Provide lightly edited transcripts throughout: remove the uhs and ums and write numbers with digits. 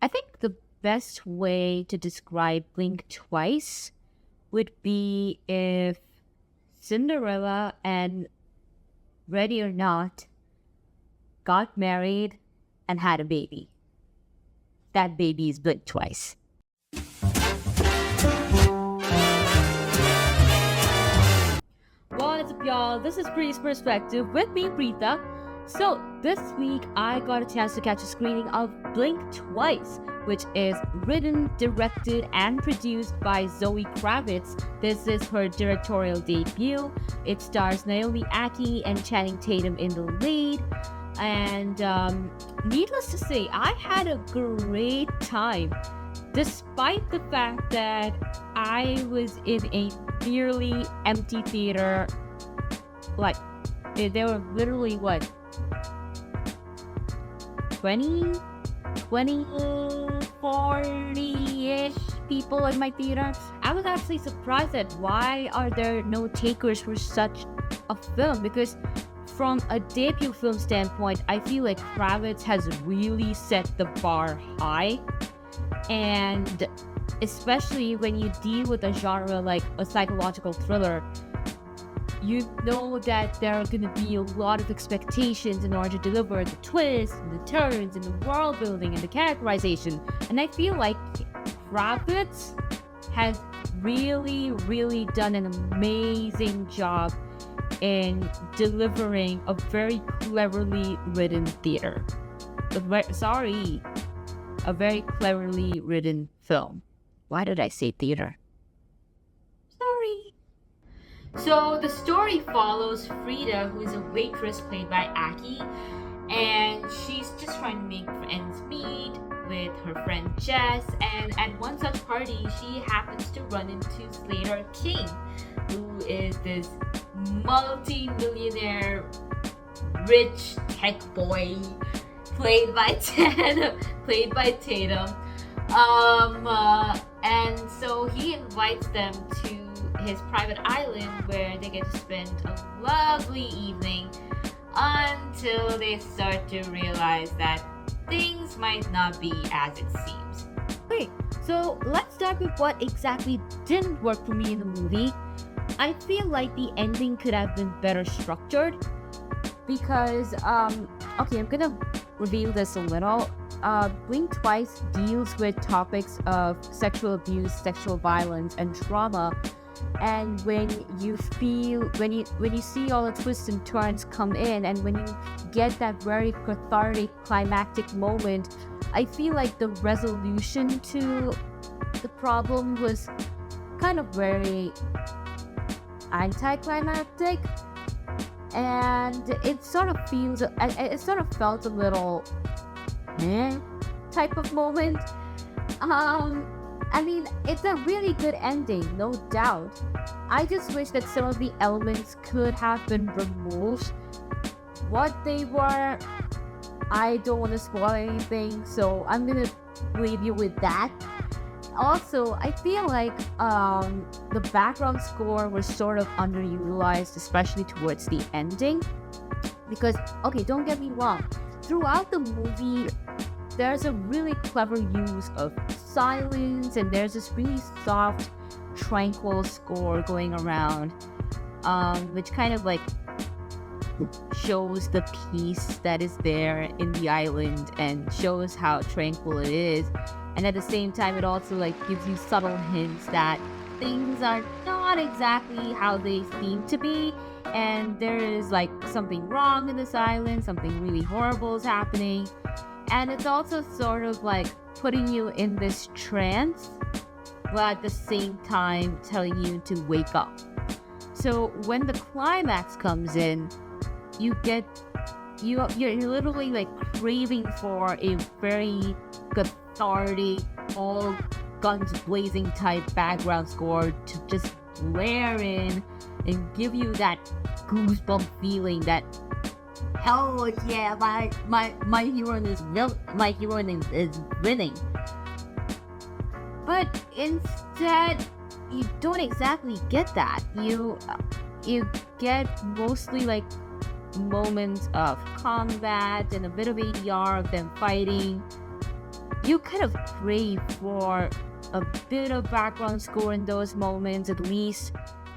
I think the best way to describe Blink Twice would be if Cinderella and Ready or Not got married and had a baby. That baby is Blink Twice. What's up, y'all? This is Preet's Perspective with me, Preeta. So, this week I got a chance to catch a screening of Blink Twice, which is written, directed, and produced by Zoe Kravitz. This is her directorial debut. It stars Naomi Ackie and Channing Tatum in the lead. And needless to say, I had a great time, despite the fact that I was in a nearly empty theater. Like, there were literally, 40-ish people in my theater. I was actually surprised at why are there no takers for such a film, because from a debut film standpoint, I feel like Kravitz has really set the bar high. And especially when you deal with a genre like a psychological thriller, you know that there are going to be a lot of expectations in order to deliver the twists and the turns and the world building and the characterization. And I feel like Kravitz has really done an amazing job in delivering a very cleverly written theater. A very cleverly written film. Why did I say theater? Sorry. So the story follows Frida, who is a waitress played by Ackie, and she's just trying to make ends meet with her friend Jess, and at one such party she happens to run into Slater King, who is this multi-millionaire rich tech boy played by Tatum. And so he invites them to his private island where they get to spend a lovely evening until they start to realize that things might not be as it seems. Okay, so let's start with what exactly didn't work for me in the movie. I feel like the ending could have been better structured because, okay, I'm gonna reveal this a little. Blink Twice deals with topics of sexual abuse, sexual violence, and trauma. And when you see all the twists and turns come in, and when you get that very cathartic, climactic moment, I feel like the resolution to the problem was kind of very anticlimactic, and it sort of felt a little type of moment. I mean, it's a really good ending, no doubt. I just wish that some of the elements could have been removed. What they were, I don't want to spoil anything, so I'm gonna leave you with that. Also, I feel like the background score was sort of underutilized, especially towards the ending. Because, okay, don't get me wrong, throughout the movie, there's a really clever use of silence, and there's this really soft, tranquil score going around, which kind of like shows the peace that is there in the island and shows how tranquil it is. And at the same time, it also like gives you subtle hints that things are not exactly how they seem to be, and there is like something wrong in this island, something really horrible is happening. And it's also sort of like putting you in this trance, while at the same time telling you to wake up. So when the climax comes in, you're literally like craving for a very cathartic, all guns blazing type background score to just layer in and give you that goosebump feeling that, hell yeah, my heroine is winning. But instead, you don't exactly get that. You get mostly like moments of combat and a bit of ADR of them fighting. you kind of crave for a bit of background score in those moments at least.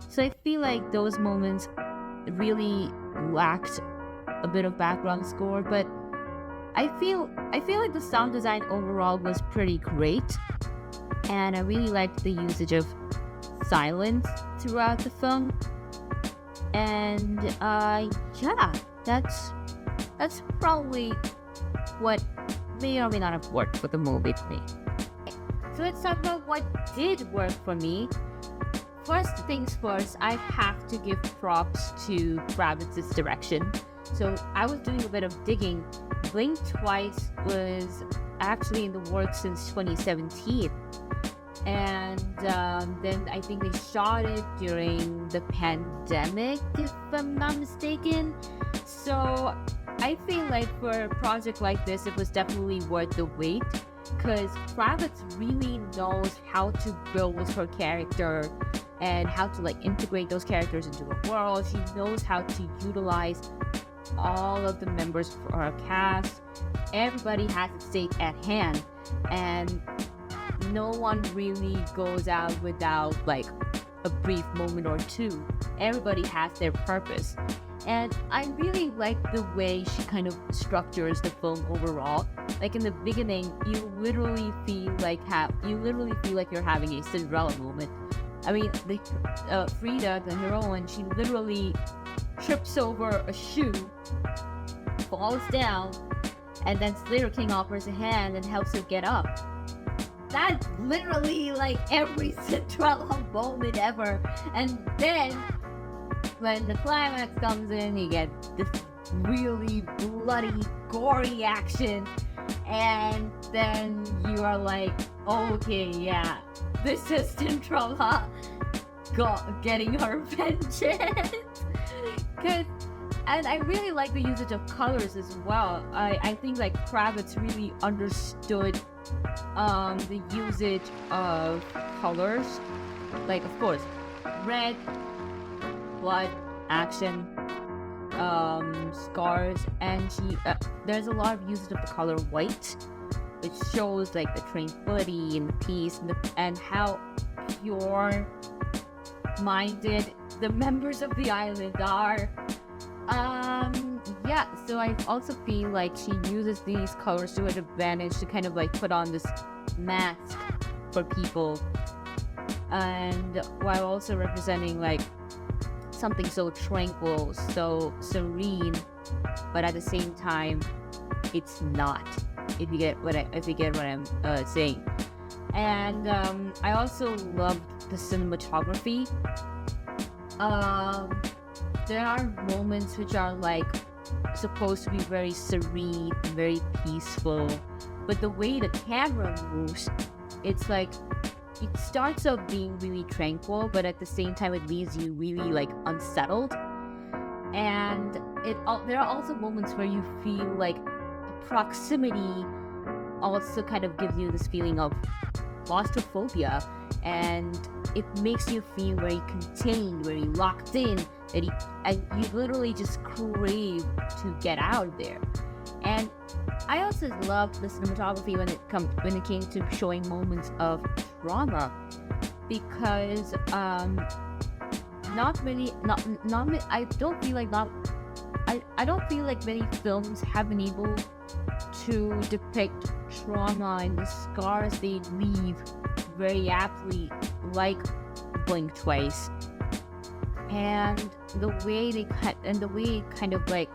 So I feel like those moments really lacked a bit of background score, but I feel like the sound design overall was pretty great, and I really liked the usage of silence throughout the film. And yeah, that's probably what may or may not have worked for the movie for me. So let's talk about what did work for me. First things first, I have to give props to Kravitz's direction. So I was doing a bit of digging. Blink Twice was actually in the works since 2017. And then I think they shot it during the pandemic, if I'm not mistaken. So I feel like for a project like this, it was definitely worth the wait, because Kravitz really knows how to build her character and how to like integrate those characters into a world. She knows how to utilize all of the members of her cast. Everybody has a stake at hand, and no one really goes out without like a brief moment or two. Everybody has their purpose, and I really like the way she kind of structures the film overall. Like in the beginning, you literally feel like you're having a Cinderella moment. I mean, Frida, the heroine, she literally trips over a shoe, falls down, and then Slater King offers a hand and helps her get up. That's literally like every Cinderella moment ever. And then when the climax comes in, you get this really bloody, gory action, and then you are like, okay, yeah, this is Cinderella getting her vengeance. And I really like the usage of colors as well. I think like Kravitz really understood the usage of colors. Like, of course, red, blood, action, scars, and there's a lot of usage of the color white, which shows like the tranquility and the peace and how pure minded the members of the island are. Yeah, so I also feel like she uses these colors to her advantage to kind of like put on this mask for people, and while also representing like something so tranquil, so serene, but at the same time it's not, if you get what I'm saying. And I also loved the cinematography. There are moments which are like supposed to be very serene, very peaceful, but the way the camera moves, it's like it starts out being really tranquil, but at the same time it leaves you really like unsettled. And there are also moments where you feel like proximity also kind of gives you this feeling of claustrophobia, and it makes you feel very contained, very locked in, that you literally just crave to get out of there. And I also loved the cinematography when it came to showing moments of trauma, because I don't feel like many films have been able to depict trauma and the scars they leave very aptly, like Blink Twice. And the way it kind of like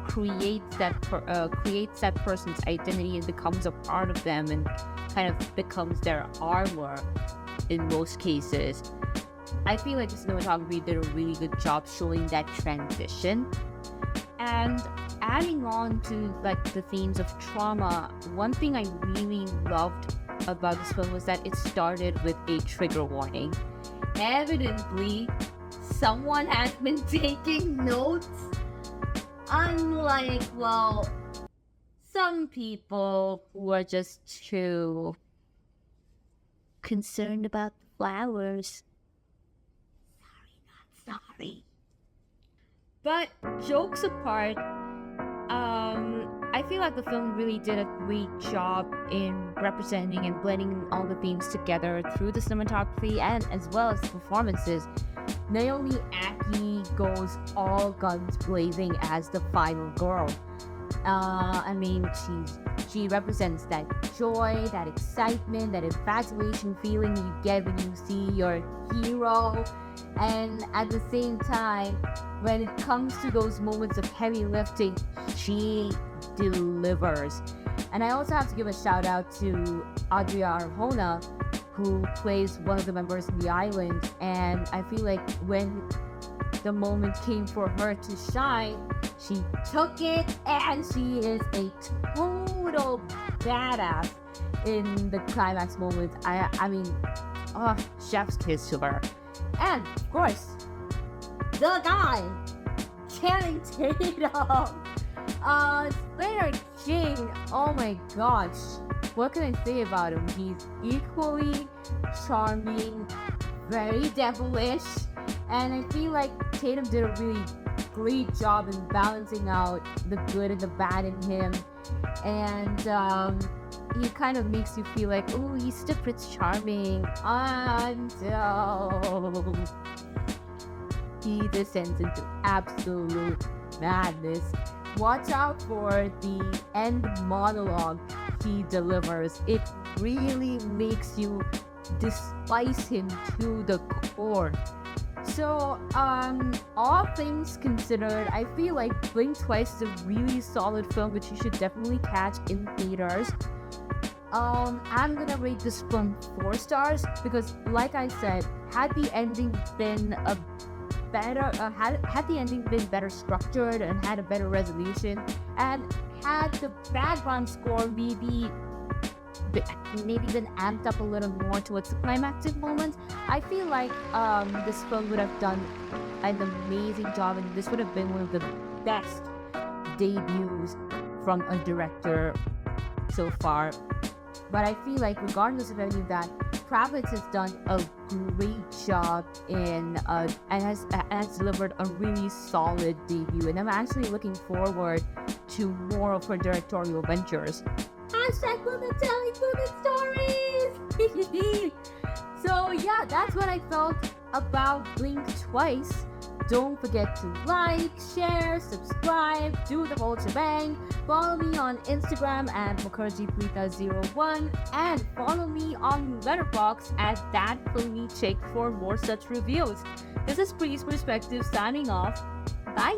creates that person's identity and becomes a part of them and kind of becomes their armor in most cases. I feel like the cinematography did a really good job showing that transition. And adding on to like the themes of trauma, one thing I really loved about this film was that it started with a trigger warning. Evidently, someone has been taking notes, unlike, well, some people who are just too concerned about the flowers. Sorry. But jokes apart, I feel like the film really did a great job in representing and blending all the themes together through the cinematography and as well as the performances. Naomi Ackie goes all guns blazing as the final girl. I mean, she represents that joy, that excitement, that infatuation feeling you get when you see your hero. And at the same time, when it comes to those moments of heavy lifting, she delivers. And I also have to give a shout out to Adria Arjona, who plays one of the members in the island. And I feel like when the moment came for her to shine, she took it, and she is a total badass in the climax moment. I mean, chef's kiss to her. And of course, the guy, Channing Tatum, Slayer King. Oh my gosh, what can I say about him? He's equally charming, very devilish, and I feel like Tatum did a really great job in balancing out the good and the bad in him, and he kind of makes you feel like, oh, he's still Prince Charming until he descends into absolute madness. Watch out for the end monologue he delivers. It really makes you despise him to the core. So, all things considered, I feel like Blink Twice is a really solid film which you should definitely catch in theaters. I'm gonna rate this film 4 stars because, like I said, had the ending been a better, had the ending been better structured and had a better resolution, and had the background score maybe been amped up a little more towards the climactic moments, I feel like this film would have done an amazing job, and this would have been one of the best debuts from a director so far. But I feel like regardless of any of that, Kravitz has done a great job and has delivered a really solid debut, and I'm actually looking forward to more of her directorial ventures. Hashtag women telling women stories! So yeah, that's what I felt about Blink Twice. Don't forget to like, share, subscribe, do the whole shebang. Follow me on Instagram at mukherjeeprita01 and follow me on Letterboxd at thatfilmychick for more such reviews. This is Pri's Perspective signing off. Bye!